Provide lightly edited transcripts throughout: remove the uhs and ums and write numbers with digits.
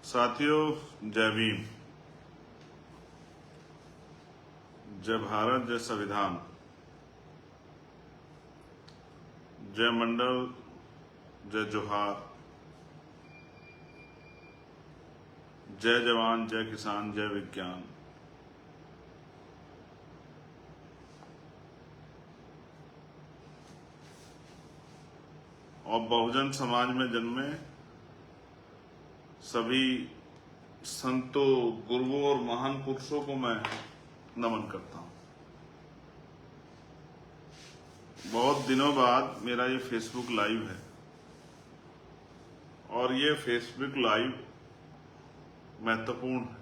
साथियों, जय भीम। जय भारत, जय संविधान, जय मंडल, जय जोहार, जय जवान, जय किसान, जय विज्ञान। और बहुजन समाज में जन्मे सभी संतों, गुरुओं और महान पुरुषों को मैं नमन करता हूं। बहुत दिनों बाद मेरा ये फेसबुक लाइव है और ये फेसबुक लाइव महत्वपूर्ण है।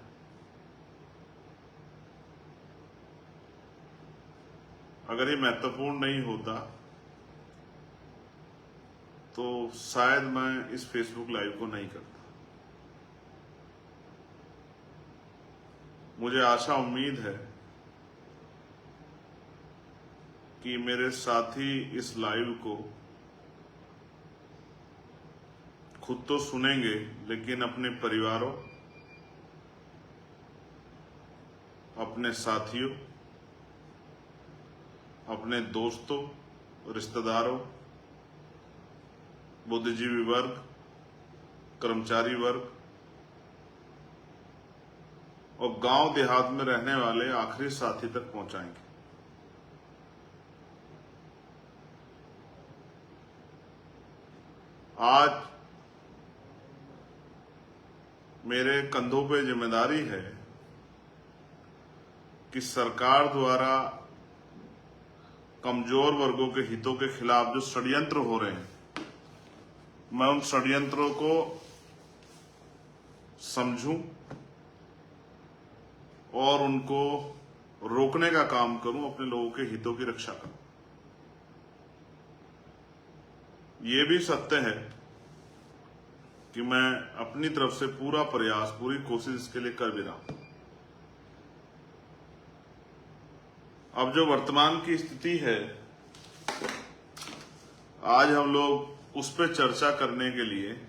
अगर ये महत्वपूर्ण नहीं होता तो शायद मैं इस फेसबुक लाइव को नहीं करता। मुझे आशा उम्मीद है कि मेरे साथी इस लाइव को खुद तो सुनेंगे, लेकिन अपने परिवारों, अपने साथियों, अपने दोस्तों, रिश्तेदारों, बुद्धिजीवी वर्ग, कर्मचारी वर्ग और गांव देहात में रहने वाले आखिरी साथी तक पहुंचाएंगे। आज मेरे कंधों पे जिम्मेदारी है कि सरकार द्वारा कमजोर वर्गों के हितों के खिलाफ जो षड्यंत्र हो रहे हैं, मैं उन षड्यंत्रों को समझूं और उनको रोकने का काम करूं, अपने लोगों के हितों की रक्षा करूं। ये भी सत्य है कि मैं अपनी तरफ से पूरा प्रयास, पूरी कोशिश इसके लिए कर भी रहा हूं। अब जो वर्तमान की स्थिति है, आज हम लोग उस पर चर्चा करने के लिए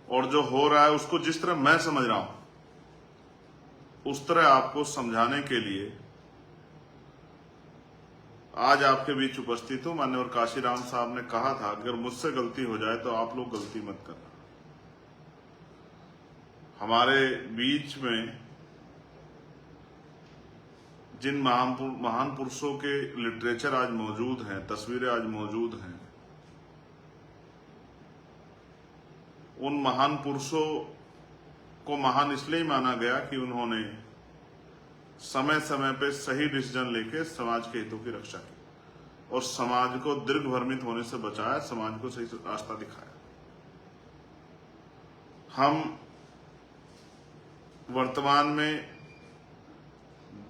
और जो हो रहा है उसको जिस तरह मैं समझ रहा हूं उस तरह आपको समझाने के लिए आज आपके बीच उपस्थित हूं। माननीय काशीराम साहब ने कहा था, अगर मुझसे गलती हो जाए तो आप लोग गलती मत करना। हमारे बीच में जिन महान पुरुषों के लिटरेचर आज मौजूद हैं, तस्वीरें आज मौजूद हैं, उन महान पुरुषों को महान इसलिए माना गया कि उन्होंने समय समय पे सही डिसीजन लेके समाज के हितों की रक्षा की और समाज को दीर्घभ्रमित होने से बचाया, समाज को सही रास्ता दिखाया। हम वर्तमान में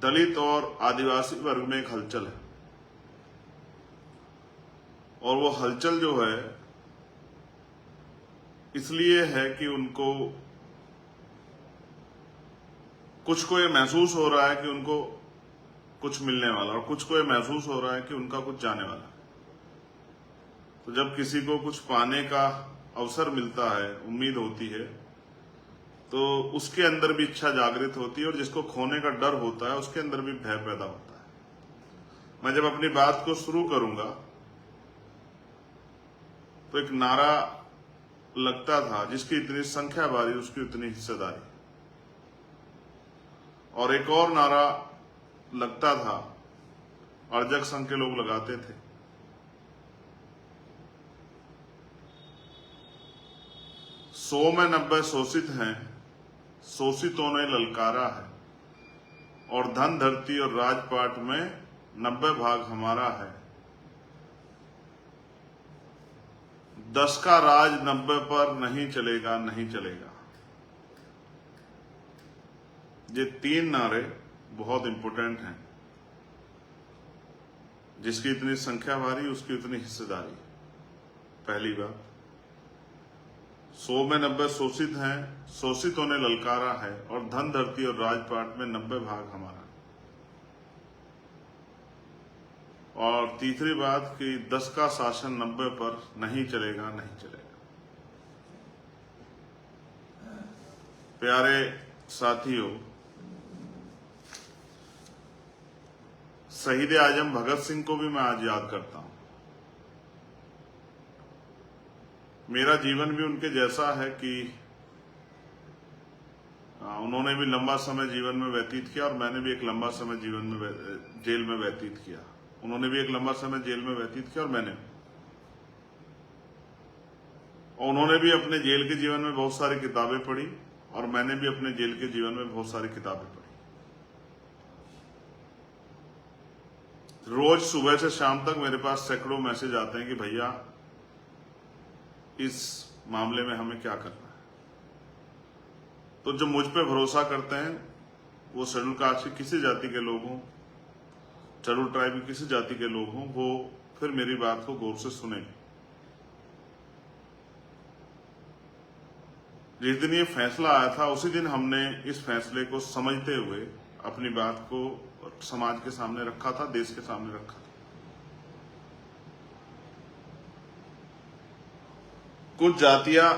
दलित और आदिवासी वर्ग में एक हलचल है और वो हलचल जो है इसलिए है कि उनको कुछ को ये महसूस हो रहा है कि उनको कुछ मिलने वाला और कुछ को ये महसूस हो रहा है कि उनका कुछ जाने वाला है। तो जब किसी को कुछ पाने का अवसर मिलता है, उम्मीद होती है, तो उसके अंदर भी इच्छा जागृत होती है और जिसको खोने का डर होता है उसके अंदर भी भय पैदा होता है। मैं जब अपनी बात को शुरू करूंगा तो एक नारा लगता था, जिसकी इतनी संख्या बारी उसकी उतनी हिस्सेदारी, और एक और नारा लगता था, अर्जक संघ के लोग लगाते थे, 100 में 90 शोषित हैं, शोषितों ने ललकारा है, और धन धरती और राजपाट में 90 भाग हमारा है। 10 का राज 90 पर नहीं चलेगा, नहीं चलेगा। ये 3 नारे बहुत इंपॉर्टेंट हैं। जिसकी इतनी संख्या भारी उसकी उतनी हिस्सेदारी। पहली बात, 100 में 90 शोषित हैं, शोषितों ने ललकारा है, और धन धरती और राजपाट में 90 भाग हमारा। और तीसरी बात कि 10 का शासन 90 पर नहीं चलेगा, नहीं चलेगा। प्यारे साथियों, शहीद आजम भगत सिंह को भी मैं आज याद करता हूं। मेरा जीवन भी उनके जैसा है कि उन्होंने भी लंबा समय जीवन में व्यतीत किया और मैंने भी एक लंबा समय जीवन में जेल में व्यतीत किया। उन्होंने भी एक लंबा समय जेल में व्यतीत किया और मैंने, और उन्होंने भी अपने जेल के जीवन में बहुत सारी किताबें पढ़ी और मैंने भी अपने जेल के जीवन में बहुत सारी किताबें पढ़ी। रोज सुबह से शाम तक मेरे पास सैकड़ों मैसेज आते हैं कि भैया इस मामले में हमें क्या करना है। तो जो मुझ पे भरोसा करते हैं वो शेड्यूल कास्ट की किसी जाति के लोग हों, शेड्यूल ट्राइब की किसी जाति के लोग हों, वो फिर मेरी बात को गौर से सुनेंगे। जिस दिन ये फैसला आया था उसी दिन हमने इस फैसले को समझते हुए अपनी बात को समाज के सामने रखा था, देश के सामने रखा था। कुछ जातियां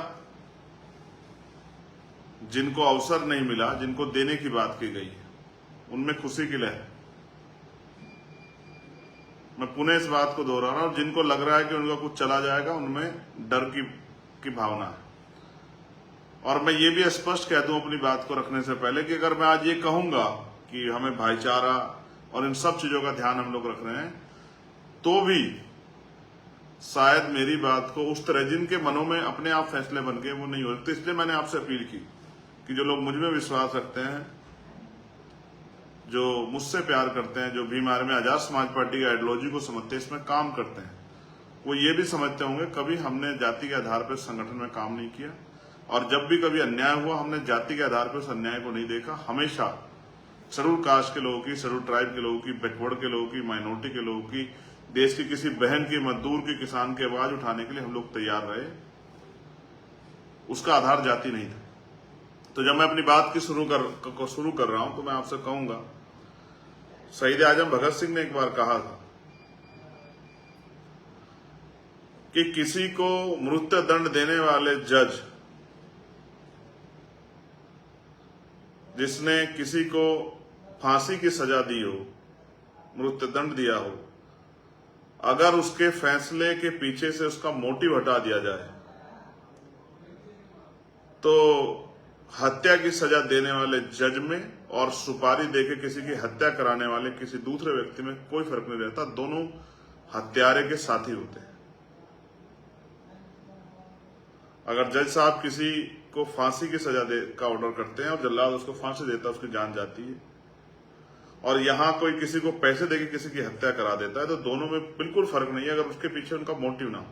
जिनको अवसर नहीं मिला, जिनको देने की बात की गई है, उनमें खुशी की लहर। मैं पुनः इस बात को दोहरा रहा हूं, जिनको लग रहा है कि उनका कुछ चला जाएगा, उनमें डर की भावना है। और मैं ये भी स्पष्ट कह दूं अपनी बात को रखने से पहले कि अगर मैं आज ये कहूंगा कि हमें भाईचारा और इन सब चीजों का ध्यान हम लोग रख रहे हैं, तो भी शायद मेरी बात को उस तरह जिनके मनों में अपने आप फैसले बन गए वो नहीं हो सकते। इसलिए मैंने आपसे अपील की कि जो लोग मुझ में विश्वास रखते हैं, जो मुझसे प्यार करते हैं, जो भी हमारे में आजाद समाज पार्टी की आइडियोलॉजी को समझते हैं, इसमें काम करते हैं, वो ये भी समझते होंगे कभी हमने जाति के आधार पर संगठन में काम नहीं किया और जब भी कभी अन्याय हुआ हमने जाति के आधार पर उस अन्याय को नहीं देखा। हमेशा शेड्यूल कास्ट के लोगों की, शेड्यूल ट्राइब के लोगों की, बैकवर्ड के लोगों की, माइनॉरिटी के लोगों की, देश की किसी बहन की, मजदूर की, किसान की आवाज उठाने के लिए हम लोग तैयार रहे। उसका आधार जाति नहीं था। तो जब मैं अपनी बात की शुरू कर रहा हूं तो मैं आपसे कहूंगा, शहीद आजम भगत सिंह ने एक बार कहा था कि किसी को मृत्यु दंड देने वाले जज, जिसने किसी को फांसी की सजा दी हो, मृत्यु दंड दिया हो, अगर उसके फैसले के पीछे से उसका मोटिव हटा दिया जाए तो हत्या की सजा देने वाले जज में और सुपारी देके किसी की हत्या कराने वाले किसी दूसरे व्यक्ति में कोई फर्क नहीं रहता। दोनों हत्यारे के साथी होते हैं। अगर जज साहब किसी को फांसी की सजा का ऑर्डर करते हैं और जल्लाद उसको फांसी देता है, उसकी जान जाती है, और यहां कोई किसी को पैसे देके किसी की हत्या करा देता है, तो दोनों में बिल्कुल फर्क नहीं है अगर उसके पीछे उनका मोटिव ना हो।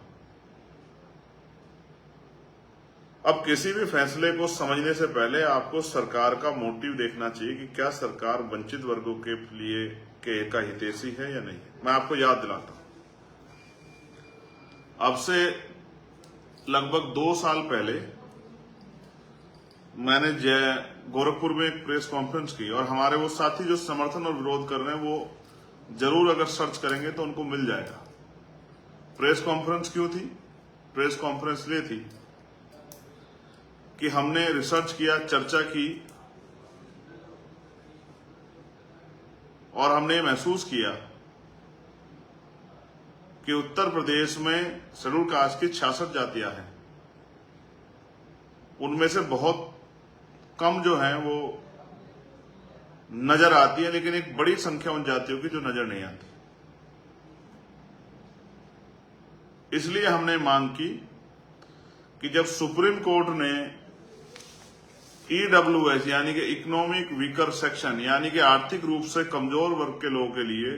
अब किसी भी फैसले को समझने से पहले आपको सरकार का मोटिव देखना चाहिए कि क्या सरकार वंचित वर्गों के लिए का हितैषी है या नहीं। मैं आपको याद दिलाता हूं, अब से लगभग 2 साल पहले मैंने गोरखपुर में एक प्रेस कॉन्फ्रेंस की और हमारे वो साथी जो समर्थन और विरोध कर रहे हैं वो जरूर अगर सर्च करेंगे तो उनको मिल जाएगा। प्रेस कॉन्फ्रेंस क्यों थी? प्रेस कॉन्फ्रेंस लिए थी कि हमने रिसर्च किया, चर्चा की और हमने महसूस किया कि उत्तर प्रदेश में शेड्यूल कास्ट की 66 जातियां हैं। उनमें से बहुत कम जो हैं वो नजर आती है, लेकिन एक बड़ी संख्या उन जातियों की जो नजर नहीं आती। इसलिए हमने मांग की कि जब सुप्रीम कोर्ट ने EWS यानी कि इकोनॉमिक वीकर सेक्शन यानी कि आर्थिक रूप से कमजोर वर्ग के लोगों के लिए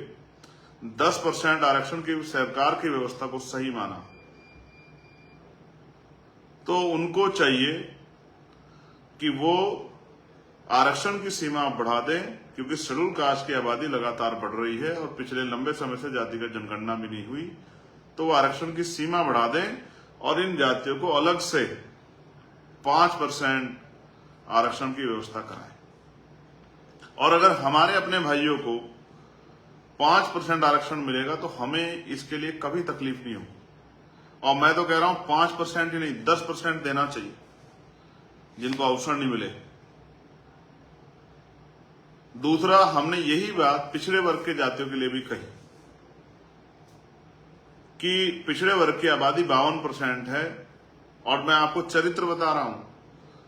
10% आरक्षण की सरकार की व्यवस्था को सही माना, तो उनको चाहिए कि वो आरक्षण की सीमा बढ़ा दें, क्योंकि शेड्यूल कास्ट की आबादी लगातार बढ़ रही है और पिछले लंबे समय से जातिगत जनगणना भी नहीं हुई। तो वो आरक्षण की सीमा बढ़ा दें और इन जातियों को अलग से 5% आरक्षण की व्यवस्था कराएं। और अगर हमारे अपने भाइयों को 5% आरक्षण मिलेगा तो हमें इसके लिए कभी तकलीफ नहीं होगी। और मैं तो कह रहा हूं 5% ही नहीं 10% देना चाहिए जिनको अवसर नहीं मिले। दूसरा, हमने यही बात पिछड़े वर्ग के जातियों के लिए भी कही कि पिछड़े वर्ग की आबादी 52% है, और मैं आपको चरित्र बता रहा हूं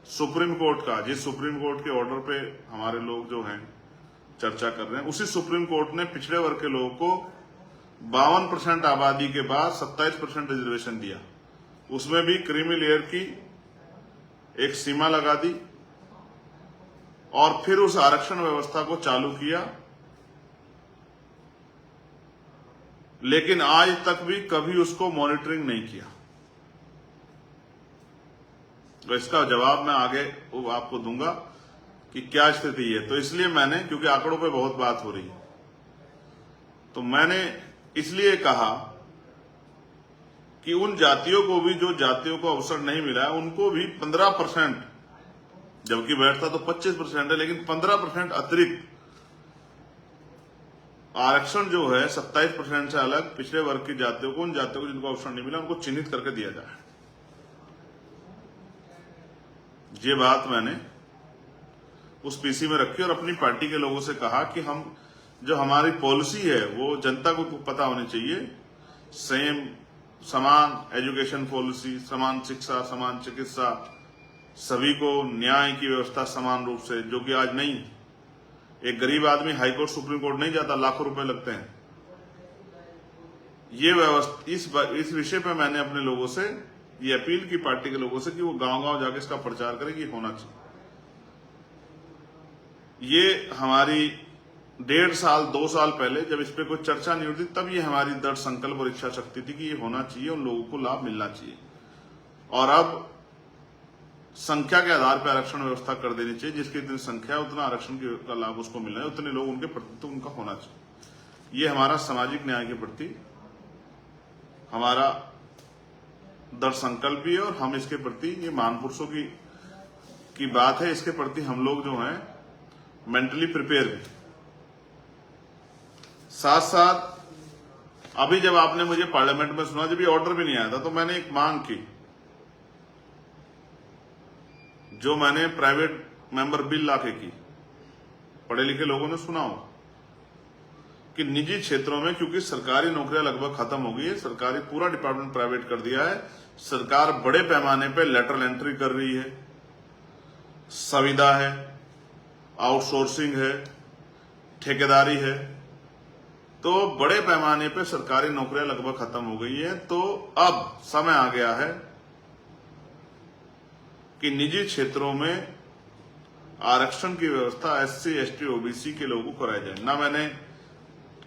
सुप्रीम कोर्ट का, जिस सुप्रीम कोर्ट के ऑर्डर पे हमारे लोग जो हैं चर्चा कर रहे हैं, उसी सुप्रीम कोर्ट ने पिछड़े वर्ग के लोगों को 52% आबादी के बाद 27% रिजर्वेशन दिया। उसमें भी क्रीमी लेयर की एक सीमा लगा दी और फिर उस आरक्षण व्यवस्था को चालू किया, लेकिन आज तक भी कभी उसको मॉनिटरिंग नहीं किया। तो इसका जवाब मैं आगे आपको दूंगा कि क्या स्थिति है। तो इसलिए मैंने, क्योंकि आंकड़ों पे बहुत बात हो रही है, तो मैंने इसलिए कहा कि उन जातियों को भी, जो जातियों को अवसर नहीं मिला है, उनको भी 15%, जबकि बैठता तो 25% है, लेकिन 15% अतिरिक्त आरक्षण जो है 27% से अलग पिछड़े वर्ग की जातियों को, उन जातियों को जिनको अवसर नहीं मिला, उनको चिन्हित करके दिया जाए। ये बात मैंने उस पीसी में रखी और अपनी पार्टी के लोगों से कहा कि हम, जो हमारी पॉलिसी है वो जनता को पता होनी चाहिए। सेम, समान एजुकेशन पॉलिसी, समान शिक्षा, समान चिकित्सा, सभी को न्याय की व्यवस्था समान रूप से, जो कि आज नहीं। एक गरीब आदमी हाईकोर्ट सुप्रीम कोर्ट नहीं जाता, लाखों रुपए लगते हैं। ये व्यवस्था, इस विषय पे मैंने अपने लोगों से ये अपील की, पार्टी के लोगों से, कि वो गांव-गांव जाके इसका प्रचार करें कि होना चाहिए। ये हमारी 1.5 साल 2 साल पहले जब इस पे कोई चर्चा नहीं होती, तब ये हमारी दृढ़ संकल्प और इच्छा शक्ति थी कि ये होना चाहिए, उन लोगों को लाभ मिलना चाहिए। और अब संख्या के आधार पर आरक्षण व्यवस्था कर देनी चाहिए, जिसकी इतनी संख्या है उतना आरक्षण का लाभ उसको मिलना है, उतने लोग उनके प्रति तो उनका होना चाहिए। ये हमारा सामाजिक न्याय के प्रति हमारा दृढ़ संकल्प भी है, और हम इसके प्रति, ये महापुरुषों की बात है, इसके प्रति हम लोग जो हैं मेंटली प्रिपेयर भी। साथ साथ अभी जब आपने मुझे पार्लियामेंट में सुना, जब ये ऑर्डर भी नहीं आया था, तो मैंने एक मांग की, जो मैंने प्राइवेट मेंबर बिल लाके की, पढ़े लिखे लोगों ने सुना होगा, कि निजी क्षेत्रों में, क्योंकि सरकारी नौकरियां लगभग खत्म हो गई है, सरकारी पूरा डिपार्टमेंट प्राइवेट कर दिया है, सरकार बड़े पैमाने पे लेटरल एंट्री कर रही है, संविदा है, आउटसोर्सिंग है, ठेकेदारी है, तो बड़े पैमाने पे सरकारी नौकरियां लगभग खत्म हो गई है। तो अब समय आ गया है कि निजी क्षेत्रों में आरक्षण की व्यवस्था SC, ST, OBC के लोगों को कराई जाए। ना मैंने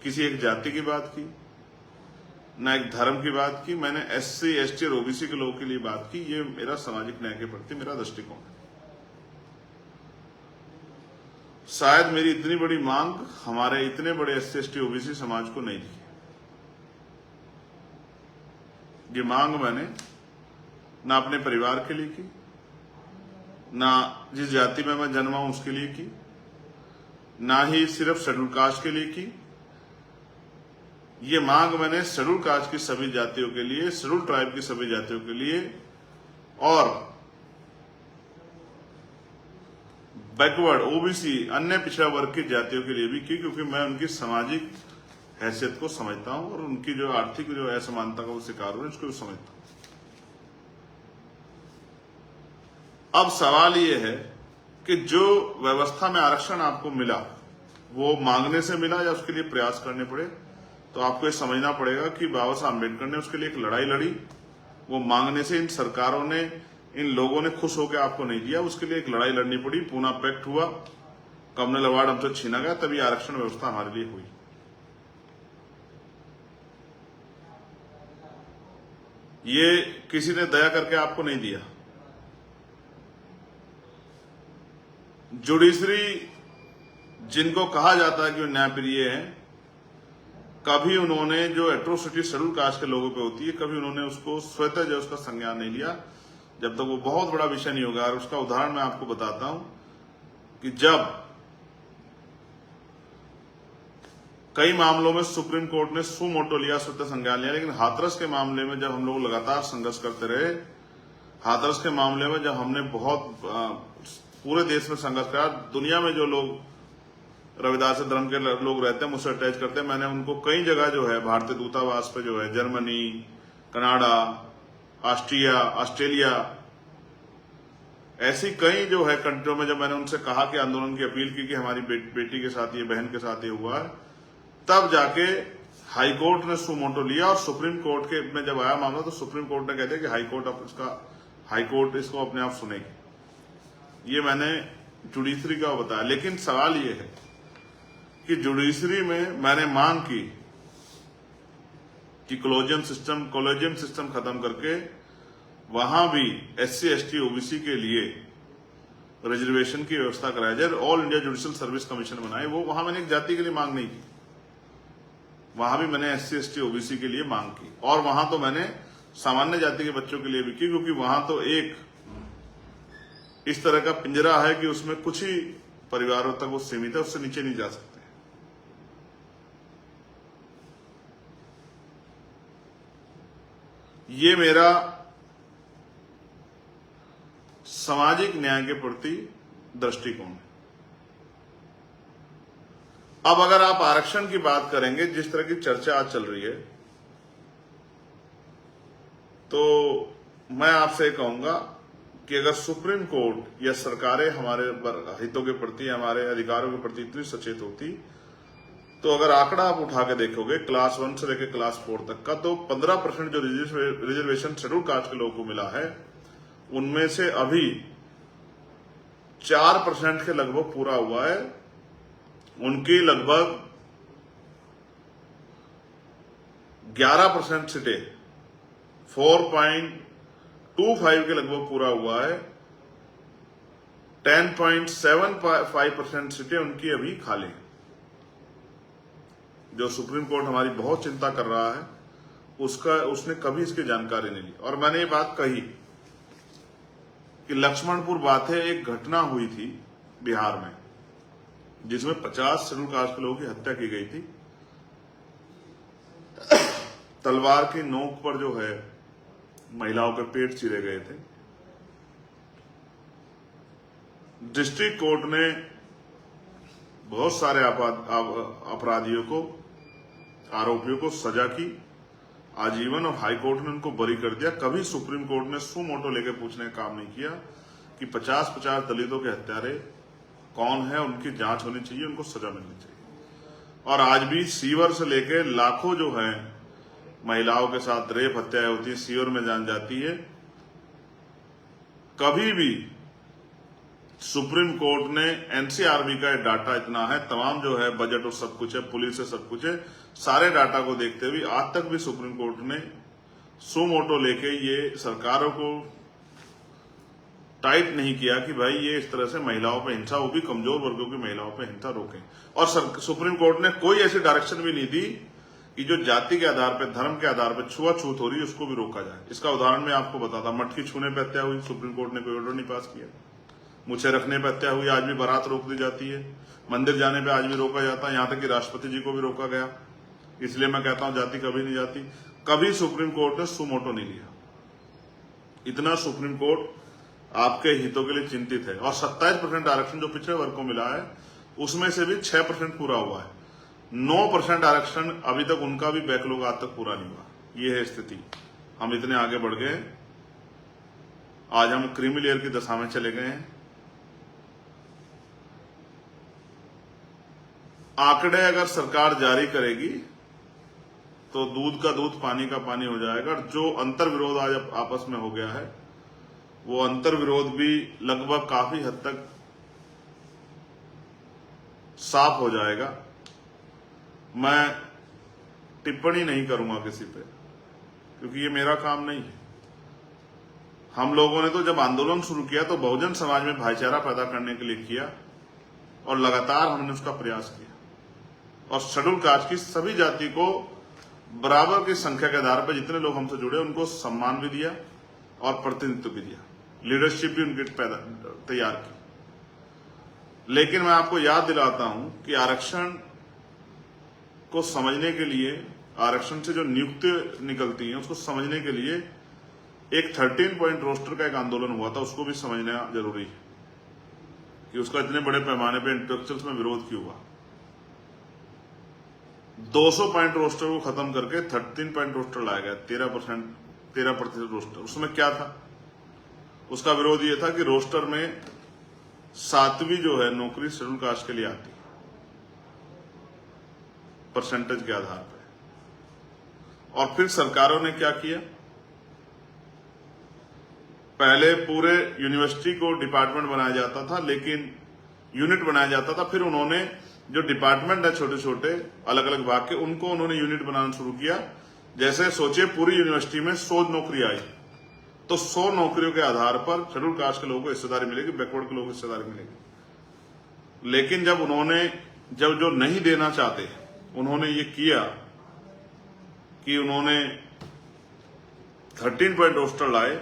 किसी एक जाति की बात की, ना एक धर्म की बात की, मैंने SC, ST और OBC के लोगों के लिए बात की। ये मेरा सामाजिक न्याय के प्रति मेरा दृष्टिकोण है। शायद मेरी इतनी बड़ी मांग हमारे इतने बड़े SC, ST, OBC समाज को नहीं थी। ये मांग मैंने ना अपने परिवार के लिए की, ना जिस जाति में मैं जन्मा हूं उसके लिए की, ना ही सिर्फ शेड्यूल कास्ट के लिए की। ये मांग मैंने शेड्यूल कास्ट की सभी जातियों के लिए, शेड्यूल ट्राइब की सभी जातियों के लिए और बैकवर्ड OBC अन्य पिछड़ा वर्ग की जातियों के लिए भी की, क्योंकि मैं उनकी सामाजिक हैसियत को समझता हूं और उनकी जो आर्थिक जो असमानता का वो शिकार हुए उसको भी समझता हूं। अब सवाल ये है कि जो व्यवस्था में आरक्षण आपको मिला, वो मांगने से मिला या उसके लिए प्रयास करने पड़े। तो आपको ये समझना पड़ेगा कि बाबा साहब अम्बेडकर ने उसके लिए एक लड़ाई लड़ी। वो मांगने से इन सरकारों ने, इन लोगों ने खुश होकर आपको नहीं दिया, उसके लिए एक लड़ाई लड़नी पड़ी। पूना पैक्ट हुआ, कम्युनल अवार्ड हमसे छीना गया, तभी आरक्षण व्यवस्था हमारे लिए हुई। ये किसी ने दया करके आपको नहीं दिया। जुडिशरी, जिनको कहा जाता है कि वो न्यायप्रिय हैं, कभी उन्होंने जो एट्रोसिटी शेड्यूल कास्ट के लोगों पे होती है, कभी उन्होंने उसको स्वतः जो उसका संज्ञान नहीं लिया, जब तक वो बहुत बड़ा विषय नहीं होगा। और उसका उदाहरण मैं आपको बताता हूं कि जब कई मामलों में सुप्रीम कोर्ट ने सु मोटो लिया, स्वतः संज्ञान लिया, लेकिन हाथरस के मामले में जब हम लोग लगातार संघर्ष करते रहे, हाथरस के मामले में जब हमने बहुत पूरे देश में संघर्ष करा, दुनिया में जो लोग रविदास धर्म के लोग रहते हैं, मुझसे अटैच करते हैं। मैंने उनको कई जगह जो है भारतीय दूतावास पे जो है जर्मनी, कनाडा, ऑस्ट्रेलिया, ऐसी कई जो है कंट्रियों में जब मैंने उनसे कहा कि आंदोलन की अपील की कि हमारी बेटी के साथ ये, बहन के साथ ये हुआ है, तब जाके हाई कोर्ट ने सुमोटो लिया। और सुप्रीम कोर्ट के में जब आया मामला तो सुप्रीम कोर्ट ने कह दिया कि हाई कोर्ट इसको अपने आप सुनेगी। ये मैंने जुडिशरी का बताया। लेकिन सवाल ये है कि जुडिशरी में मैंने मांग की कि कॉलेजियम सिस्टम खत्म करके वहां भी SC ST OBC के लिए रिजर्वेशन की व्यवस्था कराई जाए, all India judicial service commission बनाए। वो वहां मैंने एक जाति के लिए मांग नहीं की, वहां भी मैंने SC ST OBC के लिए मांग की। और वहां तो मैंने सामान्य जाति के बच्चों के लिए भी की, क्योंकि वहां तो एक इस तरह का पिंजरा है कि उसमें कुछ ही परिवारों तक वो सीमित है, उससे नीचे नहीं जा सकते। ये मेरा सामाजिक न्याय के प्रति दृष्टिकोण है। अब अगर आप आरक्षण की बात करेंगे, जिस तरह की चर्चा आज चल रही है, तो मैं आपसे कहूंगा कि अगर सुप्रीम कोर्ट या सरकारें हमारे हितों के प्रति, हमारे अधिकारों के प्रति इतनी सचेत होती, तो अगर आंकड़ा आप उठा के देखोगे क्लास 1 से लेकर क्लास 4 तक का, तो 15% जो रिजर्वेशन शेड्यूल कास्ट के लोगों को मिला है, उनमें से अभी 4% के लगभग पूरा हुआ है। उनकी लगभग 11% सीटें 4.25 के लगभग पूरा हुआ है। 10.75% सीटें उनकी अभी खाली हैं। जो सुप्रीम कोर्ट हमारी बहुत चिंता कर रहा है, उसने कभी इसकी जानकारी नहीं ली। और मैंने ये बात कही कि लक्ष्मणपुर बाथे एक घटना हुई थी बिहार में, जिसमें 50 शेड्यूल कास्ट के लोगों की हत्या की गई थी। तलवार की नोक पर जो है महिलाओं के पेट चीरे गए थे। डिस्ट्रिक्ट कोर्ट ने बहुत सारे अपराधियों को, आरोपियों को सजा की आजीवन, और हाई कोर्ट ने उनको बरी कर दिया। कभी सुप्रीम कोर्ट ने सुमोटो लेके पूछने का काम नहीं किया कि 50-50 दलितों के हत्यारे कौन है, उनकी जांच होनी चाहिए, उनको सजा मिलनी चाहिए। और आज भी सीवर से लेके लाखों जो है महिलाओं के साथ रेप हत्याएं होती है, सीवर में जान जाती है। कभी भी सुप्रीम कोर्ट ने, NCRB का डाटा इतना है, तमाम जो है बजट और सब कुछ है, पुलिस है, सब कुछ है, सारे डाटा को देखते हुए आज तक भी सुप्रीम कोर्ट ने सुमोटो लेके ये सरकारों को टाइट नहीं किया कि भाई ये इस तरह से महिलाओं पे हिंसा, वो भी कमजोर वर्गों की महिलाओं पे हिंसा रोकें। और सुप्रीम कोर्ट ने कोई ऐसी डायरेक्शन भी नहीं दी कि जो जाति के आधार पर, धर्म के आधार पर छुआछूत हो रही है, उसको भी रोका जाए। इसका उदाहरण मैं आपको बताता। मटकी छूने पर हत्या हुई, सुप्रीम कोर्ट ने कोई ऑर्डर नहीं पास किया। मुझे रखने पर हत्या हुई, आज भी बारात रोक दी जाती है। मंदिर जाने पे आज भी रोका जाता है, यहां तक कि राष्ट्रपति जी को भी रोका गया। इसलिए मैं कहता हूं जाति कभी नहीं जाती। कभी सुप्रीम कोर्ट ने सुमोटो नहीं लिया। इतना सुप्रीम कोर्ट आपके हितों के लिए चिंतित है। और 27% आरक्षण जो पिछड़े वर्ग को मिला है, उसमें से भी 6% पूरा हुआ है। 9% आरक्षण अभी तक उनका भी बैकलॉग आज तक पूरा नहीं हुआ। ये है स्थिति। हम इतने आगे बढ़ गए, आज हम क्रीमी लेयर की दशा में चले गए हैं। आंकड़े अगर सरकार जारी करेगी तो दूध का दूध, पानी का पानी हो जाएगा। जो अंतर विरोध आज आपस में हो गया है, वो अंतर विरोध भी लगभग काफी हद तक साफ हो जाएगा। मैं टिप्पणी नहीं करूंगा किसी पे, क्योंकि ये मेरा काम नहीं है। हम लोगों ने तो जब आंदोलन शुरू किया तो बहुजन समाज में भाईचारा पैदा करने के लिए किया, और लगातार हमने उसका प्रयास किया। और शेड्यूल कास्ट की सभी जाति को बराबर की संख्या के आधार पर जितने लोग हमसे जुड़े, उनको सम्मान भी दिया और प्रतिनिधित्व भी दिया, लीडरशिप भी उनकी तैयार की। लेकिन मैं आपको याद दिलाता हूं कि आरक्षण को समझने के लिए, आरक्षण से जो नियुक्ति निकलती है उसको समझने के लिए एक 13 पॉइंट रोस्टर का एक आंदोलन हुआ था, उसको भी समझना जरूरी है कि उसका इतने बड़े पैमाने पर इंटेलेक्चुअल्स में विरोध क्यों हुआ। 200 पॉइंट रोस्टर को खत्म करके 13 पॉइंट रोस्टर लाया गया, 13% रोस्टर। उसमें क्या था? उसका विरोध ये था कि रोस्टर में 7वीं जो है नौकरी शेड्यूल कास्ट के लिए आती है परसेंटेज के आधार पर। और फिर सरकारों ने क्या किया, पहले पूरे यूनिवर्सिटी को डिपार्टमेंट बनाया जाता था, लेकिन यूनिट बनाया जाता था। फिर उन्होंने जो डिपार्टमेंट है छोटे छोटे अलग अलग भाग के, उनको उन्होंने यूनिट बनाना शुरू किया। जैसे सोचिए पूरी यूनिवर्सिटी में 100 नौकरी आई, तो 100 नौकरियों के आधार पर शेड्यूल कास्ट के लोगों को हिस्सेदारी मिलेगी, बैकवर्ड के लोगों को हिस्सेदारी मिलेगी। लेकिन जब उन्होंने जो नहीं देना चाहते, उन्होंने ये किया कि उन्होंने 13 पॉइंट रोस्टर लाए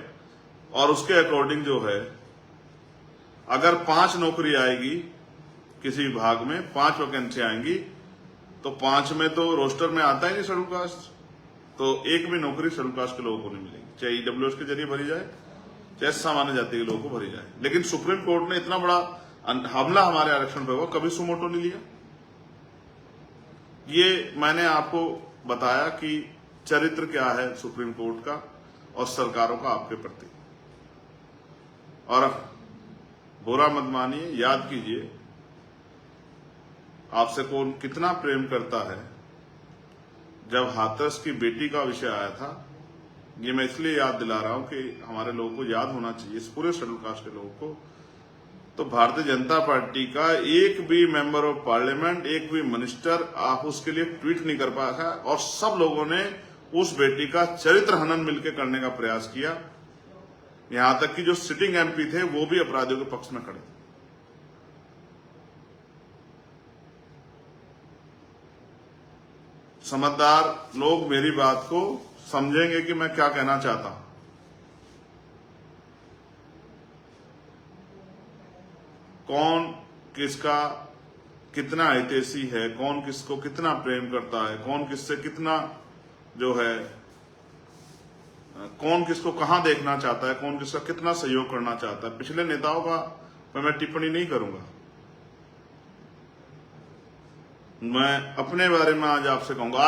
और उसके अकॉर्डिंग जो है अगर 5 नौकरी आएगी किसी विभाग में, 5 वैकेंसी आएंगी, तो 5 में तो रोस्टर में आता ही नहीं शेड्यूल कास्ट, तो एक भी नौकरी शेड्यूल कास्ट के लोगों को नहीं मिलेगी, चाहे ईडब्ल्यूएस के जरिए भरी जाए, चाहे सामान्य जाति के लोगों को भरी जाए। लेकिन सुप्रीम कोर्ट ने इतना बड़ा हमला हमारे आरक्षण पर हुआ, कभी सुमोटो नहीं लिया। ये मैंने आपको बताया कि चरित्र क्या है सुप्रीम कोर्ट का और सरकारों का आपके प्रति। और बुरा मत मानिए, याद कीजिए आपसे कौन कितना प्रेम करता है। जब हाथरस की बेटी का विषय आया था, ये मैं इसलिए याद दिला रहा हूं कि हमारे लोगों को याद होना चाहिए, इस पूरे शेड्यूल कास्ट के लोगों को, तो भारतीय जनता पार्टी का एक भी मेंबर ऑफ पार्लियामेंट, एक भी मिनिस्टर आप उसके लिए ट्वीट नहीं कर पाया, और सब लोगों ने उस बेटी का चरित्र हनन मिलकर करने का प्रयास किया। यहां तक कि जो सिटिंग एमपी थे वो भी अपराधियों के पक्ष में खड़े थे। समझदार लोग मेरी बात को समझेंगे कि मैं क्या कहना चाहता हूं। कौन किसका कितना हितैषी है, कौन किसको कितना प्रेम करता है, कौन किससे कितना जो है, कौन किसको कहां देखना चाहता है, कौन किसका कितना सहयोग करना चाहता है। पिछले नेताओं का मैं टिप्पणी नहीं करूंगा, मैं अपने बारे में आज आपसे कहूंगा।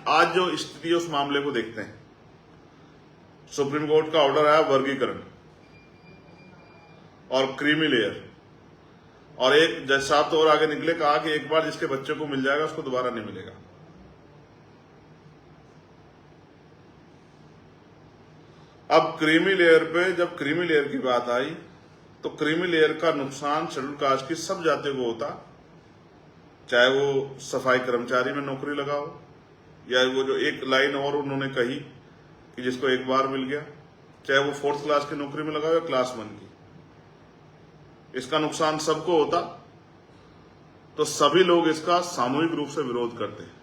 आज जो स्थिति उस मामले को देखते हैं, सुप्रीम कोर्ट का ऑर्डर आया वर्गीकरण और क्रीमी लेयर, और एक जज साहब तो और आगे निकले, कहा कि एक बार जिसके बच्चे को मिल जाएगा उसको दोबारा नहीं मिलेगा। अब क्रीमी लेयर पे जब क्रीमी लेयर की बात आई, तो क्रीमी लेयर का नुकसान शेड्यूल कास्ट की सब जातियों को होता, चाहे वो सफाई कर्मचारी में नौकरी लगाओ, या वो जो एक लाइन और उन्होंने कही कि जिसको एक बार मिल गया, चाहे वो 4th क्लास की नौकरी में लगाओ या क्लास 1 की, इसका नुकसान सबको होता। तो सभी लोग इसका सामूहिक रूप से विरोध करते हैं।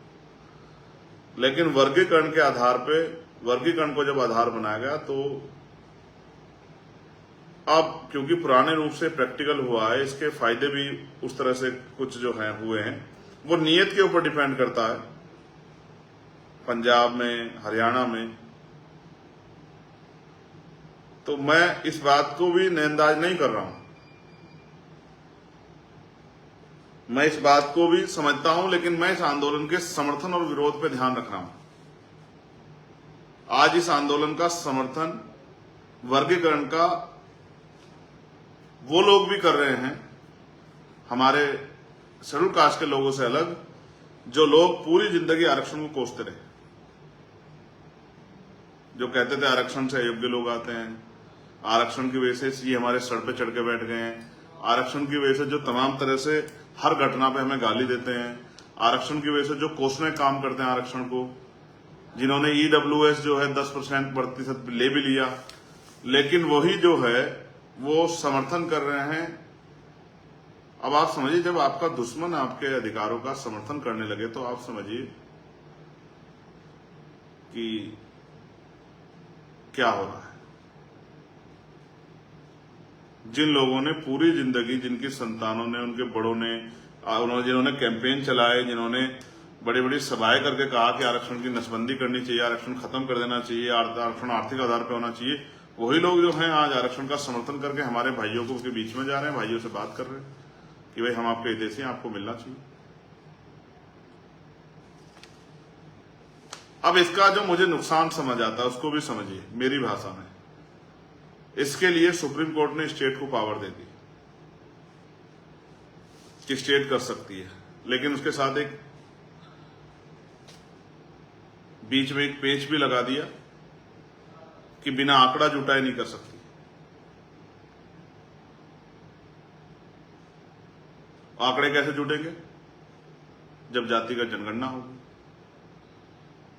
लेकिन वर्गीकरण के आधार पे, वर्गीकरण को जब आधार बनाया गया, तो अब क्योंकि पुराने रूप से प्रैक्टिकल हुआ है, इसके फायदे भी उस तरह से कुछ जो है हुए हैं। वो नियत के ऊपर डिपेंड करता है, पंजाब में, हरियाणा में। तो मैं इस बात को भी नजरअंदाज नहीं कर रहा हूं, मैं इस बात को भी समझता हूं, लेकिन मैं इस आंदोलन के समर्थन और विरोध पे ध्यान रख रहा हूं। आज इस आंदोलन का समर्थन वर्गीकरण का वो लोग भी कर रहे हैं, हमारे शेड्यूल कास्ट के लोगों से अलग, जो लोग पूरी जिंदगी आरक्षण को कोसते रहे, जो कहते थे आरक्षण से अयोग्य लोग आते हैं, आरक्षण की वजह से ये हमारे सर पे चढ़ के बैठ गए हैं, आरक्षण की वजह से जो तमाम तरह से हर घटना पे हमें गाली देते हैं, आरक्षण की वजह से जो कोसने काम करते हैं आरक्षण को, जिन्होंने ईडब्ल्यूएस जो है 10% ले भी लिया, लेकिन वही जो है वो समर्थन कर रहे हैं। अब आप समझिए, जब आपका दुश्मन आपके अधिकारों का समर्थन करने लगे, तो आप समझिए कि क्या हो रहा है। जिन लोगों ने पूरी जिंदगी, जिनकी संतानों ने, उनके बड़ों ने, जिन्होंने कैंपेन चलाए, जिन्होंने बड़ी बड़ी सभाएं करके कहा कि आरक्षण की नसबंदी करनी चाहिए, आरक्षण खत्म कर देना चाहिए, आरक्षण आर्थिक आधार पर होना चाहिए, वही लोग जो हैं आज आरक्षण का समर्थन करके हमारे भाइयों को के बीच में जा रहे हैं, भाइयों से बात कर रहे हैं कि भाई हम आपके हितैषी हैं, आपको मिलना चाहिए। अब इसका जो मुझे नुकसान समझ आता है उसको भी समझिए मेरी भाषा में। इसके लिए सुप्रीम कोर्ट ने स्टेट को पावर दे दी कि स्टेट कर सकती है, लेकिन उसके साथ एक बीच में एक पेच भी लगा दिया कि बिना आंकड़ा जुटाए नहीं कर सकती। आंकड़े कैसे जुटेंगे? जब जातिगत जनगणना होगी।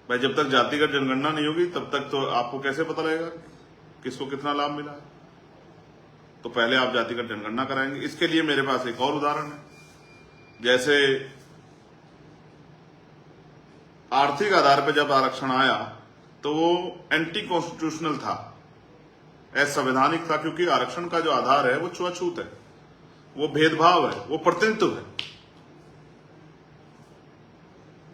भाई जब तक जातिगत जनगणना नहीं होगी तब तक तो आपको कैसे पता लगेगा किसको कितना लाभ मिला है? तो पहले आप जातिगत जनगणना कराएंगे। इसके लिए मेरे पास एक और उदाहरण है। जैसे आर्थिक आधार पर जब आरक्षण आया तो वो एंटी कॉन्स्टिट्यूशनल था, असंवैधानिक था, क्योंकि आरक्षण का जो आधार है वो छुआछूत है, वो भेदभाव है, वो प्रतिनिधित्व है।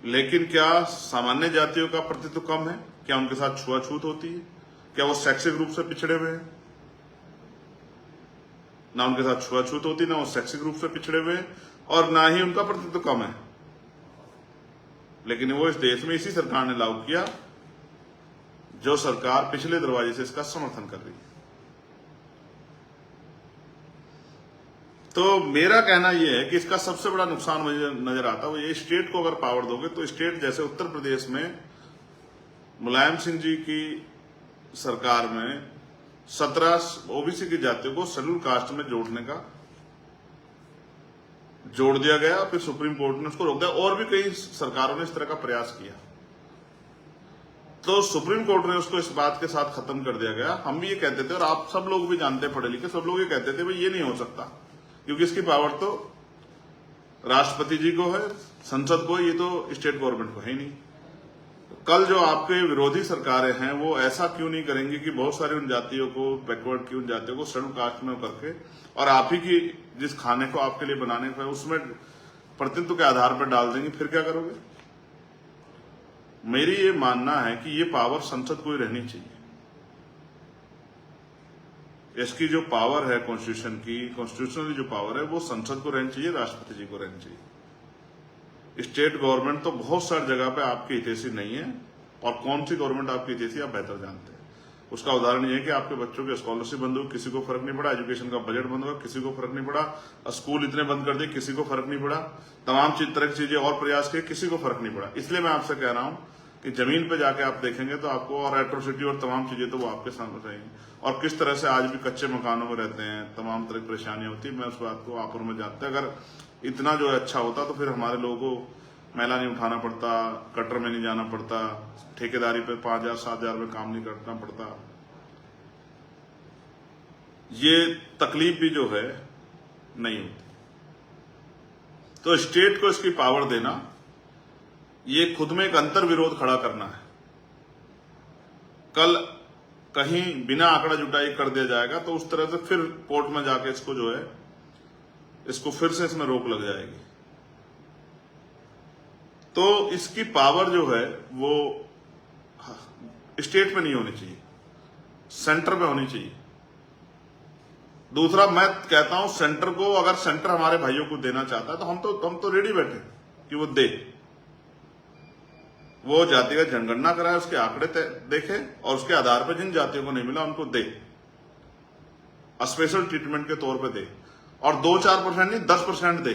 लेकिन क्या सामान्य जातियों का प्रतिनिधित्व कम है? क्या उनके साथ छुआछूत होती है? क्या वो शैक्षिक रूप से पिछड़े हुए हैं? ना उनके साथ छुआछूत होती, ना वो शैक्षिक रूप से पिछड़े हुए हैं, और ना ही उनका प्रतिनिधित्व कम है। लेकिन वो इस देश में इसी सरकार ने लागू किया जो सरकार पिछले दरवाजे से इसका समर्थन कर रही है। तो मेरा कहना यह है कि इसका सबसे बड़ा नुकसान मुझे नजर आता है वो ये, स्टेट को अगर पावर दोगे तो स्टेट जैसे उत्तर प्रदेश में मुलायम सिंह जी की सरकार में 17 ओबीसी की जातियों को शेड्यूल कास्ट में जोड़ दिया गया, फिर सुप्रीम कोर्ट ने उसको रोक दिया, और भी कई सरकारों ने इस तरह का प्रयास किया। तो सुप्रीम कोर्ट ने उसको इस बात के साथ खत्म कर दिया गया। हम भी ये कहते थे और आप सब लोग भी जानते, पढ़े लिखे सब लोग ये कहते थे भाई ये नहीं हो सकता, क्योंकि इसकी पावर तो राष्ट्रपति जी को है, संसद को, ये तो स्टेट गवर्नमेंट को है ही नहीं। कल जो आपके विरोधी सरकारें हैं वो ऐसा क्यों नहीं करेंगी कि बहुत सारी उन जातियों को, बैकवर्ड की उन जातियों को शेड्यूल कास्ट में करके और आप ही की जिस खाने को आपके लिए बनाने को है उसमें प्रतिनिधित्व के आधार पर डाल देंगे? फिर क्या करोगे? मेरी ये मानना है कि ये पावर संसद को ही रहनी चाहिए। इसकी जो पावर है कॉन्स्टिट्यूशन की, कॉन्स्टिट्यूशनली जो पावर है वो संसद को रहनी चाहिए, राष्ट्रपति जी को रहनी चाहिए। स्टेट गवर्नमेंट तो बहुत सारी जगह पे आपकी हितैषी नहीं है, और कौन सी गवर्नमेंट आपकी हितैषी आप बेहतर जानते हैं। उसका उदाहरण ये है कि आपके बच्चों के स्कॉलरशिप बंद हो, किसी को फर्क नहीं पड़ा, एजुकेशन का बजट बंद हो, किसी को फर्क नहीं पड़ा, स्कूल इतने बंद कर दिए, किसी को फर्क नहीं पड़ा, तमाम तरह की चीजें और प्रयास किए, किसी को फर्क नहीं पड़ा। इसलिए मैं आपसे कह रहा हूं कि जमीन पे जाके आप देखेंगे तो आपको, और एट्रोसिटी और तमाम चीजें तो वो आपके सामने रहेंगी, और किस तरह से आज भी कच्चे मकानों में रहते हैं, तमाम तरह की परेशानियां होती है। मैं उस बात को आपुर में जानता, अगर इतना जो अच्छा होता तो फिर हमारे लोगों को मैला नहीं उठाना पड़ता, कटर में नहीं जाना पड़ता, ठेकेदारी पे 5,000 7,000 में काम नहीं करना पड़ता, ये तकलीफ भी जो है नहीं होती। तो स्टेट को इसकी पावर देना, ये खुद में एक अंतर विरोध खड़ा करना है। कल कहीं बिना आंकड़ा जुटाई कर दिया जाएगा तो उस तरह से फिर कोर्ट में जाके इसको जो है, इसको फिर से इसमें रोक लग जाएगी। तो इसकी पावर जो है वो स्टेट में नहीं होनी चाहिए, सेंटर पे होनी चाहिए। दूसरा, मैं कहता हूं सेंटर को, अगर सेंटर हमारे भाइयों को देना चाहता है तो हम तो रेडी बैठे कि वो दे, वो जातिगत जनगणना कराए, उसके आंकड़े देखे और उसके आधार पर जिन जातियों को नहीं मिला उनको दे, स्पेशल ट्रीटमेंट के तौर पे दे, और 2-4% नहीं 10% दे।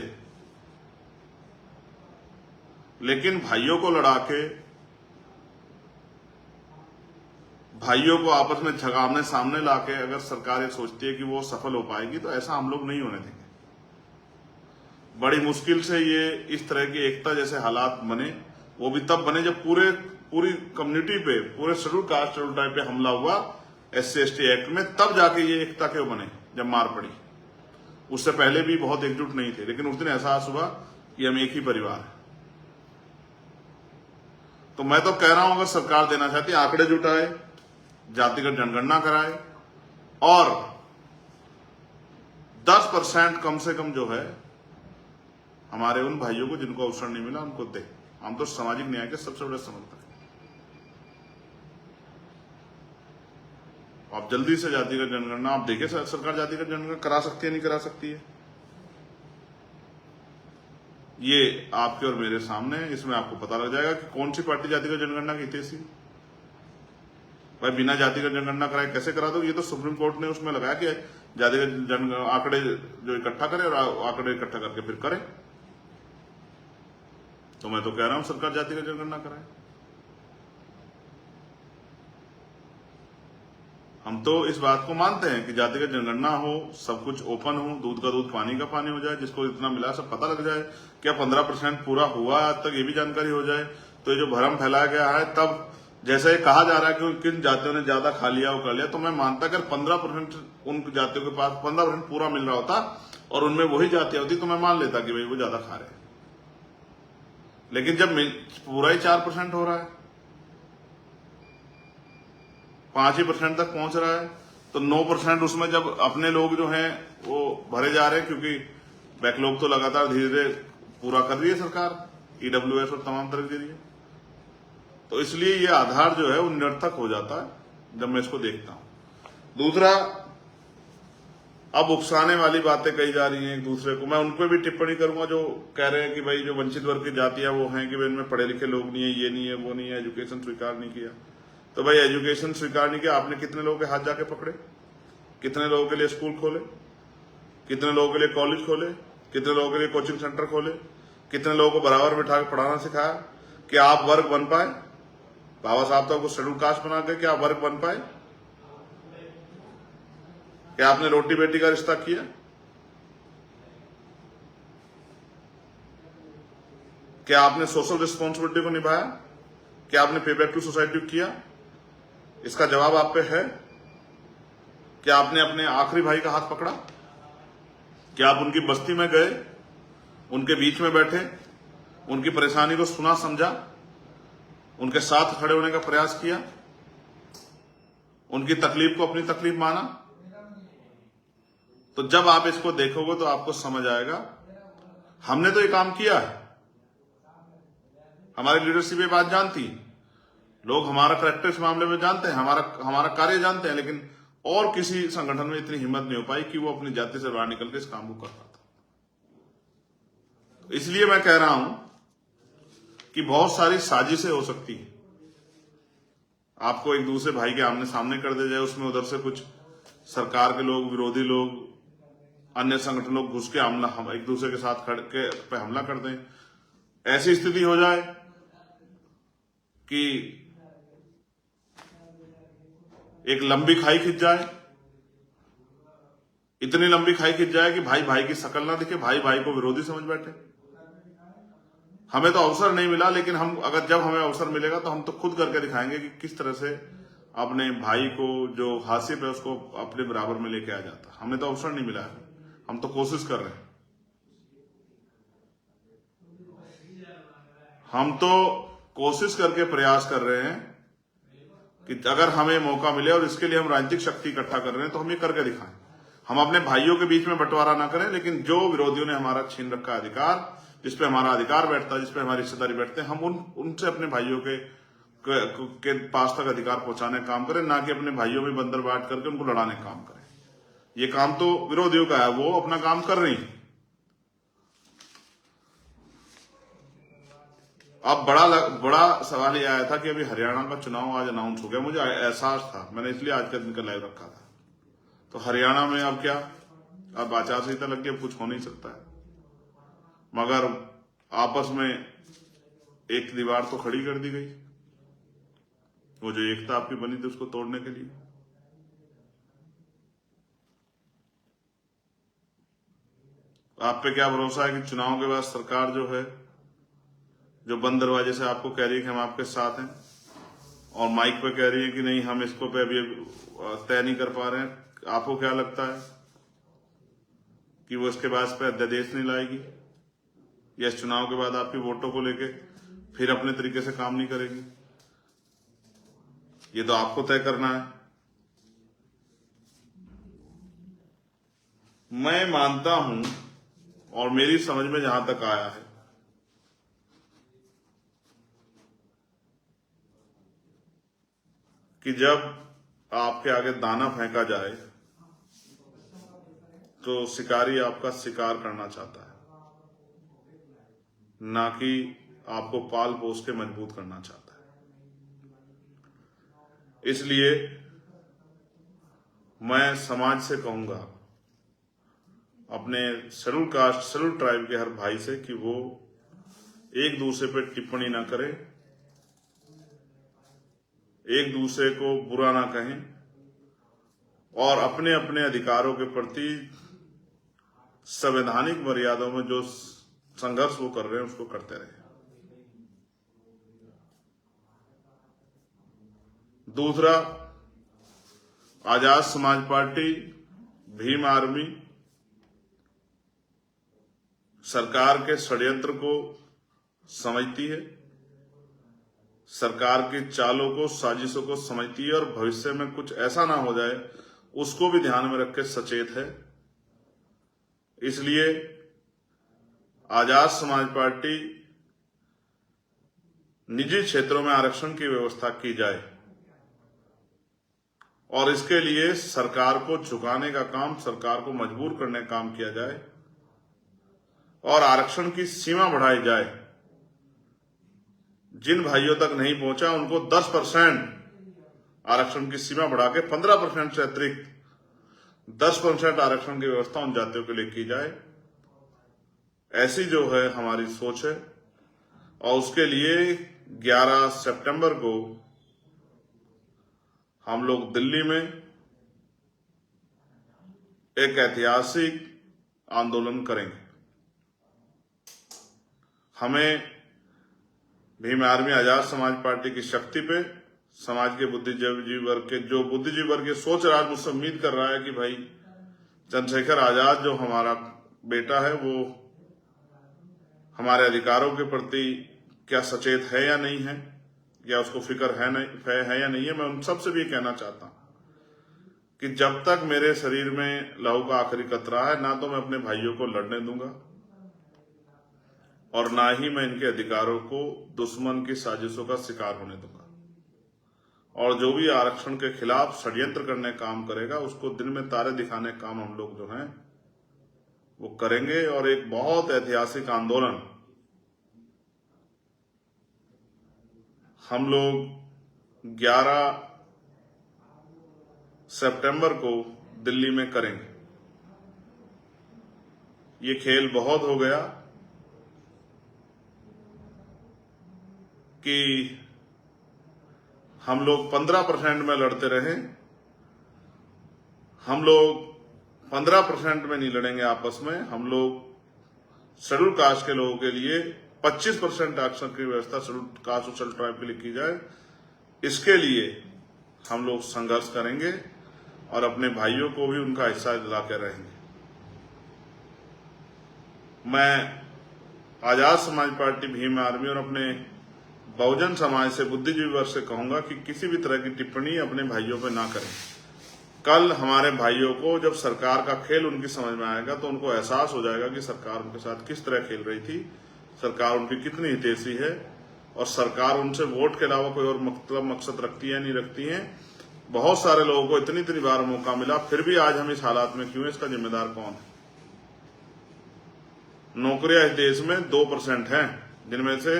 लेकिन भाइयों को लड़ा के, भाइयों को आपस में झगामने सामने लाके अगर सरकार ये सोचती है कि वो सफल हो पाएगी तो ऐसा हम लोग नहीं होने देंगे। बड़ी मुश्किल से ये इस तरह की एकता जैसे हालात बने, वो भी तब बने जब पूरी कम्युनिटी पे, पूरे शेड्यूल कास्ट शेड्यूल टाइप पे हमला हुआ SC/ST एक्ट में, तब जाके ये एकता क्यों बने जब मार पड़ी। उससे पहले भी बहुत एकजुट नहीं थे, लेकिन उस दिन एहसास हुआ कि हम एक ही परिवार है। तो मैं तो कह रहा हूं अगर सरकार देना चाहती है, आंकड़े जुटाए, जातिगत जनगणना कराए, और 10% कम से कम जो है हमारे उन भाइयों को जिनको अवसर नहीं मिला उनको दे। हम तो सामाजिक न्याय के सबसे बड़े समर्थक हैं। आप जल्दी से जातिगत जनगणना, आप देखिए सरकार जातिगत जनगणना करा सकती है नहीं करा सकती है। ये आपके और मेरे सामने है। इसमें आपको पता लग जाएगा कि कौन सी पार्टी जातिगत जनगणना की थी। भाई बिना जातिगत जनगणना कराए कैसे करा दो? ये तो सुप्रीम कोर्ट ने उसमें लगाया कि जातिगत जन आंकड़े जो इकट्ठा करे और आंकड़े इकट्ठा करके फिर करे। तो मैं तो कह रहा हूं सरकार जातिगत जनगणना कराए। हम तो इस बात को मानते हैं कि जातिगत जनगणना हो, सब कुछ ओपन हो, दूध का दूध पानी का पानी हो जाए, जिसको इतना मिला सब पता लग जाए। क्या 15% पूरा हुआ आज तक, ये भी जानकारी हो जाए। तो ये जो भ्रम फैलाया गया है, तब जैसे ये कहा जा रहा है कि किन जातियों ने ज्यादा खा लिया वो कर लिया, तो मैं मानता अगर 15% उन जातियों के पास 15% पूरा मिल रहा होता और उनमें वही जातियां होती तो मैं मान लेता कि भाई वो ज्यादा खा रहे हैं। लेकिन जब पूरा ही 4% हो रहा है, 5% तक पहुंच रहा है, तो 9% उसमें जब अपने लोग जो हैं वो भरे जा रहे हैं, क्योंकि बैकलॉग तो लगातार धीरे धीरे पूरा कर रही है सरकार, ईडब्ल्यूएस और तमाम तरह के जरिए। तो इसलिए ये आधार जो है वो निरर्थक हो जाता है जब मैं इसको देखता हूं। दूसरा, अब उकसाने वाली बातें कही जा रही हैं एक दूसरे को। मैं उन पर भी टिप्पणी करूंगा जो कह रहे हैं कि भाई जो वंचित वर्ग की जातियां वो हैं कि भाई इनमें पढ़े लिखे लोग नहीं है, ये नहीं है, वो नहीं है, एजुकेशन स्वीकार नहीं किया। तो भाई एजुकेशन स्वीकार नहीं किया, आपने कितने लोगों के हाथ जाके पकड़े? कितने लोगों के लिए स्कूल खोले? कितने लोगों के लिए कॉलेज खोले? कितने लोगों के लिए कोचिंग सेंटर खोले? कितने लोगों को बराबर बिठा के पढ़ाना सिखाया कि आप वर्ग बन पाए? बाबा साहब तो आपको शेड्यूल कास्ट बना के कि आप वर्ग बन पाए? क्या आपने रोटी बेटी का रिश्ता किया? क्या आपने सोशल रिस्पॉन्सिबिलिटी को निभाया? क्या आपने पे बैक टू सोसाइटी किया? इसका जवाब आप पे है। क्या आपने अपने आखिरी भाई का हाथ पकड़ा? क्या आप उनकी बस्ती में गए, उनके बीच में बैठे, उनकी परेशानी को सुना समझा, उनके साथ खड़े होने का प्रयास किया, उनकी तकलीफ को अपनी तकलीफ माना? तो जब आप इसको देखोगे तो आपको समझ आएगा हमने तो ये काम किया है। हमारी लीडरशिप ये बात जानती, लोग हमारा करैक्टर इस मामले में जानते हैं, हमारा कार्य जानते हैं, लेकिन और किसी संगठन में इतनी हिम्मत नहीं हो पाई कि वो अपनी जाति से बाहर निकल के इस काम को कर पाता। तो इसलिए मैं कह रहा हूं कि बहुत सारी साजिशें हो सकती हैं। आपको एक दूसरे भाई के आमने सामने कर दे जाए, उसमें उधर से कुछ सरकार के लोग, विरोधी लोग, अन्य संगठन लोग घुस के हम एक दूसरे के साथ खड़ के पे हमला कर दें। ऐसी स्थिति हो जाए कि एक लंबी खाई खिंच जाए, इतनी लंबी खाई खिंच जाए कि भाई भाई की शकल ना दिखे, भाई भाई को विरोधी समझ बैठे। हमें तो अवसर नहीं मिला, लेकिन जब हमें अवसर मिलेगा तो हम तो खुद करके दिखाएंगे कि किस तरह से अपने भाई को जो हासिल है उसको अपने बराबर में लेके आ जाता। हमें तो अवसर नहीं मिला है, हम तो कोशिश कर रहे हैं। हम तो कोशिश करके प्रयास कर रहे हैं कि अगर हमें मौका मिले और इसके लिए हम राजनीतिक शक्ति इकट्ठा कर रहे हैं तो हम ये करके दिखाएं। हम अपने भाइयों के बीच में बंटवारा ना करें, लेकिन जो विरोधियों ने हमारा छीन रखा अधिकार, जिस पे हमारा अधिकार बैठता है, जिस पे हमारी रिश्तेदारी बैठते हैं, हम उनसे अपने भाइयों के पास तक अधिकार पहुंचाने का काम करें, ना कि अपने भाइयों में बंदर बांट करके उनको लड़ाने का काम करें। ये काम तो विरोधियों का है, वो अपना काम कर रही है। अब बड़ा सवाल ये आया था कि अभी हरियाणा का चुनाव आज अनाउंस हो गया। मुझे एहसास था, मैंने इसलिए आज का दिन का लाइव रखा था। तो हरियाणा में अब क्या, अब आचार संहिता लग गई, अब कुछ हो नहीं सकता है। मगर आपस में एक दीवार तो खड़ी कर दी गई, वो जो एकता आपकी बनी थी उसको तोड़ने के लिए। आप पे क्या भरोसा है कि चुनाव के बाद सरकार जो है, जो बंद दरवाजे से आपको कह रही है कि हम आपके साथ हैं, और माइक पे कह रही है कि नहीं हम इसको पे अभी तय नहीं कर पा रहे हैं, आपको क्या लगता है कि वो इसके बाद पे अध्यादेश नहीं लाएगी, या इस चुनाव के बाद आपकी वोटों को लेके फिर अपने तरीके से काम नहीं करेगी? ये तो आपको तय करना है। मैं मानता हूं, और मेरी समझ में जहां तक आया है, कि जब आपके आगे दाना फेंका जाए तो शिकारी आपका शिकार करना चाहता है। ना कि आपको पाल पोस के मजबूत करना चाहता है। इसलिए मैं समाज से कहूंगा, अपने शेड्यूल कास्ट शेड्यूल ट्राइब के हर भाई से, कि वो एक दूसरे पर टिप्पणी ना करें, एक दूसरे को बुरा ना कहें और अपने अपने अधिकारों के प्रति संवैधानिक मर्यादाओं में जो संघर्ष वो कर रहे हैं उसको करते रहे। दूसरा, आजाद समाज पार्टी, भीम आर्मी सरकार के षड्यंत्र को समझती है, सरकार की चालों को, साजिशों को समझती है और भविष्य में कुछ ऐसा ना हो जाए उसको भी ध्यान में रख के सचेत है। इसलिए आजाद समाज पार्टी निजी क्षेत्रों में आरक्षण की व्यवस्था की जाए और इसके लिए सरकार को झुकाने का काम, सरकार को मजबूर करने का काम किया जाए और आरक्षण की सीमा बढ़ाई जाए। जिन भाइयों तक नहीं पहुंचा उनको 10% आरक्षण की सीमा बढ़ा के 15% से अतिरिक्त 10% आरक्षण की व्यवस्था उन जातियों के लिए की जाए। ऐसी जो है हमारी सोच है और उसके लिए 11 सितंबर को हम लोग दिल्ली में एक ऐतिहासिक आंदोलन करेंगे। हमें भीम आर्मी आजाद समाज पार्टी की शक्ति पे समाज के बुद्धिजीवी वर्ग के, जो बुद्धिजीवी वर्ग ये सोच रहा है, मुझसे उम्मीद कर रहा है कि भाई चंद्रशेखर आजाद जो हमारा बेटा है वो हमारे अधिकारों के प्रति क्या सचेत है या नहीं है, या उसको फिक्र है या नहीं है। मैं उन सबसे भी कहना चाहता हूं कि जब तक मेरे शरीर में लहू का आखिरी कतरा है, ना तो मैं अपने भाइयों को लड़ने दूंगा और ना ही मैं इनके अधिकारों को दुश्मन की साजिशों का शिकार होने दूंगा। और जो भी आरक्षण के खिलाफ षड्यंत्र करने का काम करेगा उसको दिन में तारे दिखाने का काम हम लोग जो हैं वो करेंगे। और एक बहुत ऐतिहासिक आंदोलन हम लोग 11 सितंबर को दिल्ली में करेंगे। ये खेल बहुत हो गया कि हम लोग 15% में लड़ते रहे। हम लोग 15% में नहीं लड़ेंगे आपस में। हम लोग शेड्यूल कास्ट के लोगों के लिए 25% आरक्षण की व्यवस्था शेड्यूल कास्ट और शेड्यूल ट्राइब के लिए की जाए। इसके लिए हम लोग संघर्ष करेंगे और अपने भाइयों को भी उनका हिस्सा दिलाते रहेंगे। मैं आजाद समाज पार्टी, भीम आर्मी और अपने बहुजन समाज से, बुद्धिजीवी वर्ग से कहूंगा कि किसी भी तरह की टिप्पणी अपने भाइयों पर ना करें। कल हमारे भाइयों को जब सरकार का खेल उनकी समझ में आएगा तो उनको एहसास हो जाएगा कि सरकार उनके साथ किस तरह खेल रही थी, सरकार उनकी कितनी हितैषी है और सरकार उनसे वोट के अलावा कोई और मकसद रखती है नहीं रखती है। बहुत सारे लोगों को इतनी बार मौका मिला, फिर भी आज हम इस हालात में क्यों हैं, इसका जिम्मेदार कौन है? नौकरियां इस देश में 2% हैं, जिनमें से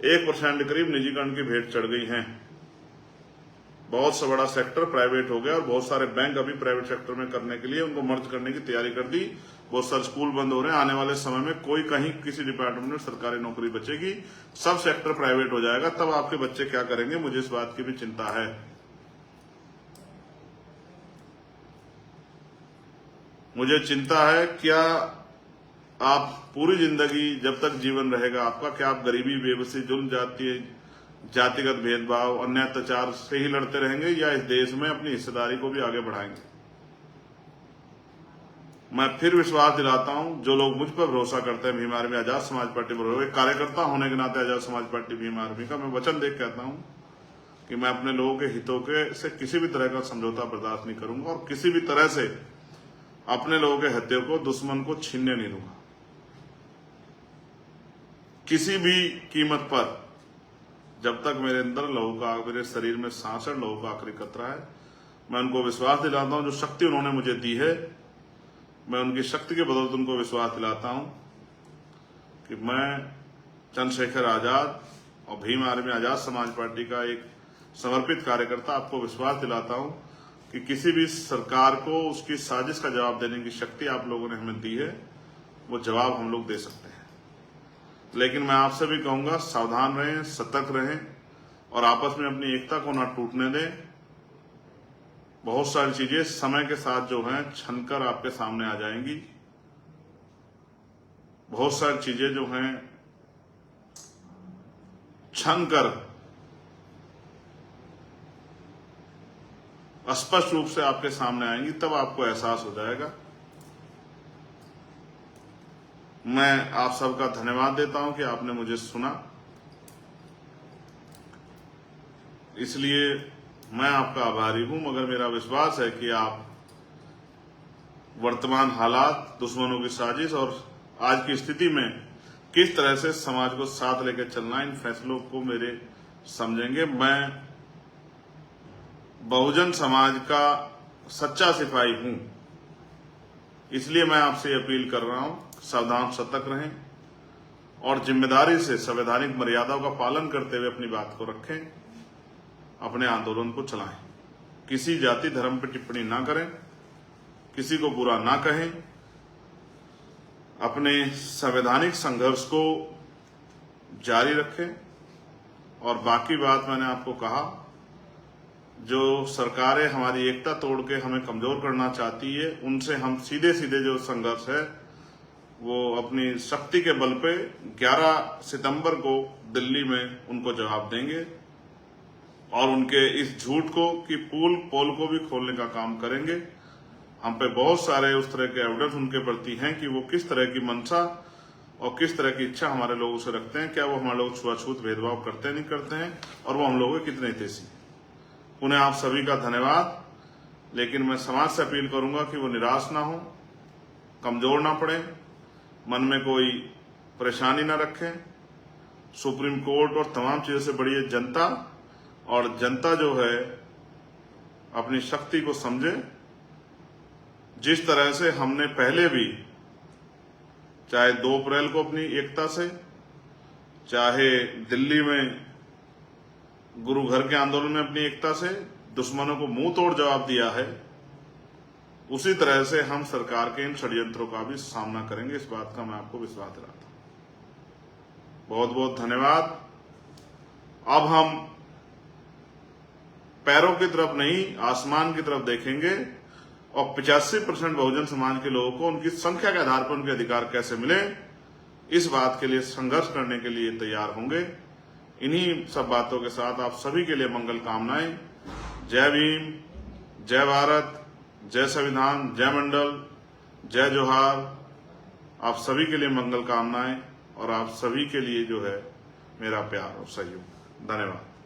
1% करीब निजीकरण की भेंट चढ़ गई हैं। बहुत सा बड़ा सेक्टर प्राइवेट हो गया और बहुत सारे बैंक अभी प्राइवेट सेक्टर में करने के लिए उनको मर्ज करने की तैयारी कर दी। बहुत सारे स्कूल बंद हो रहे हैं। आने वाले समय में कोई कहीं किसी डिपार्टमेंट में सरकारी नौकरी बचेगी, सब सेक्टर प्राइवेट हो जाएगा। तब आपके बच्चे क्या करेंगे, मुझे इस बात की भी चिंता है। मुझे चिंता है, क्या आप पूरी जिंदगी जब तक जीवन रहेगा आपका, क्या आप गरीबी, बेबसी, जुल्म, जातिगत भेदभाव, अन्य अत्याचार से ही लड़ते रहेंगे या इस देश में अपनी हिस्सेदारी को भी आगे बढ़ाएंगे? मैं फिर विश्वास दिलाता हूं, जो लोग मुझ पर भरोसा करते हैं, भीम आर्मी आजाद समाज पार्टी पर, एक कार्यकर्ता होने के नाते आजाद समाज पार्टी भीम आर्मी का मैं वचन देकर कहता हूं कि मैं अपने लोगों के हितों के से किसी भी तरह का समझौता बर्दाश्त नहीं करूंगा और किसी भी तरह से अपने लोगों के हितों को दुश्मन को छीनने नहीं दूंगा। किसी भी कीमत पर, जब तक मेरे अंदर लहू का, मेरे शरीर में सांस है, लहू का आखिरी कतरा है, मैं उनको विश्वास दिलाता हूं, जो शक्ति उन्होंने मुझे दी है, मैं उनकी शक्ति के बदौलत उनको विश्वास दिलाता हूं कि मैं चंद्रशेखर आजाद और भीम आर्मी आजाद समाज पार्टी का एक समर्पित कार्यकर्ता आपको विश्वास दिलाता हूं कि किसी भी सरकार को उसकी साजिश का जवाब देने की शक्ति आप लोगों ने हमें दी है, वो जवाब हम लोग दे सकते हैं। लेकिन मैं आपसे भी कहूंगा, सावधान रहें, सतर्क रहें और आपस में अपनी एकता को ना टूटने दें। बहुत सारी चीजें समय के साथ जो हैं छनकर आपके सामने आ जाएंगी। बहुत सारी चीजें जो हैं छनकर स्पष्ट रूप से आपके सामने आएंगी, तब आपको एहसास हो जाएगा। मैं आप सबका धन्यवाद देता हूं कि आपने मुझे सुना। इसलिए मैं आपका आभारी हूं, मगर मेरा विश्वास है कि आप वर्तमान हालात, दुश्मनों की साजिश और आज की स्थिति में किस तरह से समाज को साथ लेकर चलना, इन फैसलों को मेरे समझेंगे। मैं बहुजन समाज का सच्चा सिपाही हूं, इसलिए मैं आपसे अपील कर रहा हूं, सावधान, सतर्क रहें और जिम्मेदारी से संवैधानिक मर्यादाओं का पालन करते हुए अपनी बात को रखें, अपने आंदोलन को चलाएं। किसी जाति धर्म पर टिप्पणी ना करें, किसी को बुरा ना कहें, अपने संवैधानिक संघर्ष को जारी रखें। और बाकी बात मैंने आपको कहा, जो सरकारें हमारी एकता तोड़ के हमें कमजोर करना चाहती है, उनसे हम सीधे सीधे जो संघर्ष है वो अपनी शक्ति के बल पे 11 सितंबर को दिल्ली में उनको जवाब देंगे और उनके इस झूठ को कि पोल को भी खोलने का काम करेंगे। हम पे बहुत सारे उस तरह के एविडेंस उनके प्रति हैं कि वो किस तरह की मंशा और किस तरह की इच्छा हमारे लोगों से रखते हैं। क्या वो हमारे लोग छुआछूत भेदभाव करते नहीं करते हैं, और वो हम लोगों के कितने हितैषी हैं। उन्हें आप सभी का धन्यवाद। लेकिन मैं समाज से अपील करूंगा कि वो निराश ना हो, कमजोर ना पड़े, मन में कोई परेशानी ना रखें। सुप्रीम कोर्ट और तमाम चीजों से बड़ी है जनता, और जनता जो है अपनी शक्ति को समझे। जिस तरह से हमने पहले भी, चाहे 2 अप्रैल को अपनी एकता से, चाहे दिल्ली में गुरु घर के आंदोलन में अपनी एकता से दुश्मनों को मुंह तोड़ जवाब दिया है, उसी तरह से हम सरकार के इन षड्यंत्रों का भी सामना करेंगे। इस बात का मैं आपको विश्वास दिलाता हूं। बहुत बहुत धन्यवाद। अब हम पैरों की तरफ नहीं, आसमान की तरफ देखेंगे और 85% बहुजन समाज के लोगों को उनकी संख्या के आधार पर उनके अधिकार कैसे मिले, इस बात के लिए संघर्ष करने के लिए तैयार होंगे। इन्हीं सब बातों के साथ आप सभी के लिए मंगल कामनाएं। जय भीम, जय भारत, जय संविधान, जय मंडल, जय जोहार। आप सभी के लिए मंगल कामनाएं और आप सभी के लिए जो है मेरा प्यार और सहयोग। धन्यवाद।